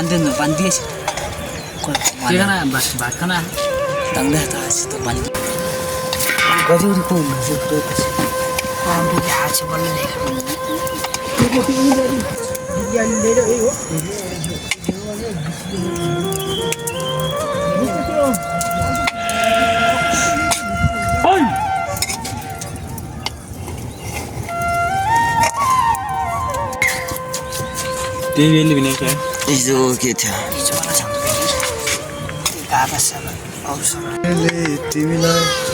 बांधिएछ के खाना भात खाना तंगदा त आज त बांध गजौरी को हुन्छ आज बल्ल टिभीले पनि के हिजो के थियो हिजो वाला छ कागज छ अरु छ तिमीलाई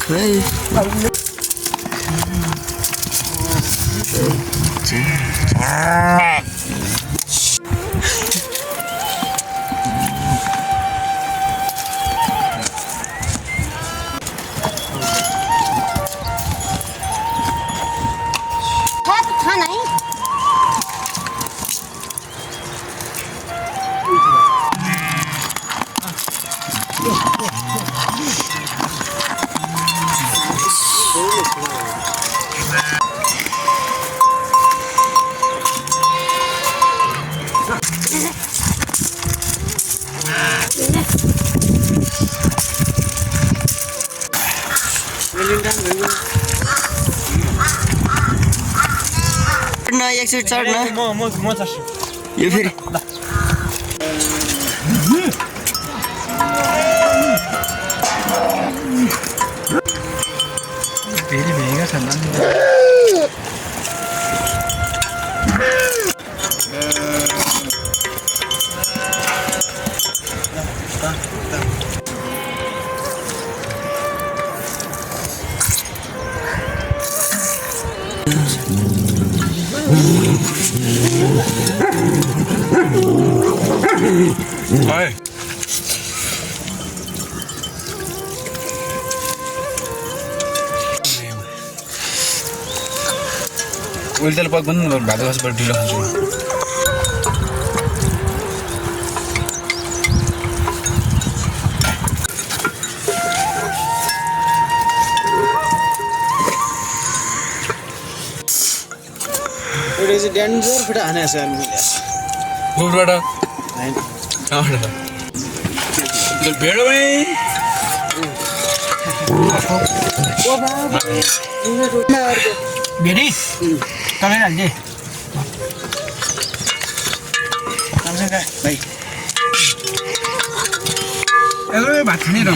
फेरि कालो पनि न एकचोटि चढ्न म चढ्छु यो फेरि फेरि भेगा छ Hey. We'll pag banun or bago sa birthday lang siya. It is a danger for the unnecessary. Go brother. Bed में बेडी कमें डाल दे कम से कम भाई अगर बात नहीं रहा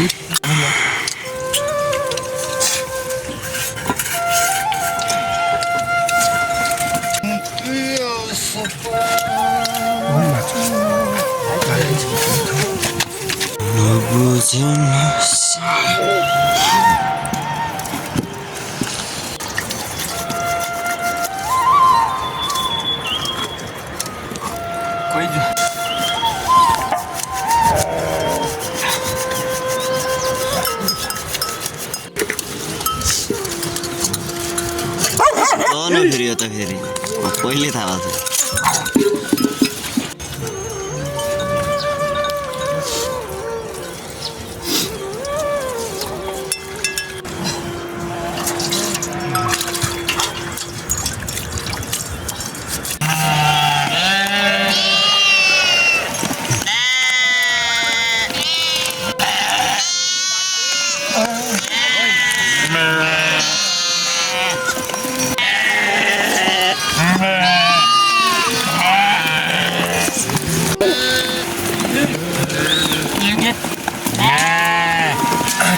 फेरि पहिले थाहा भएको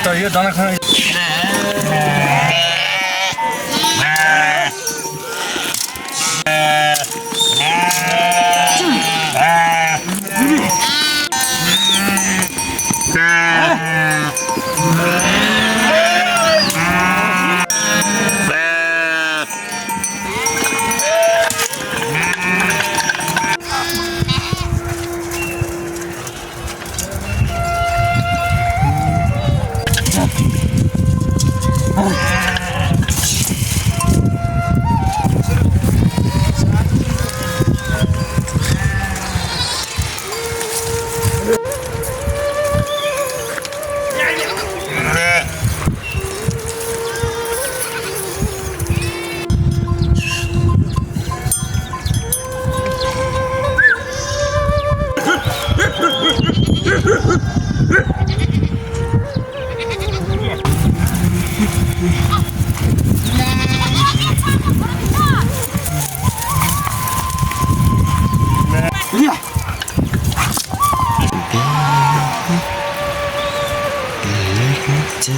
त यो दाना खाना छ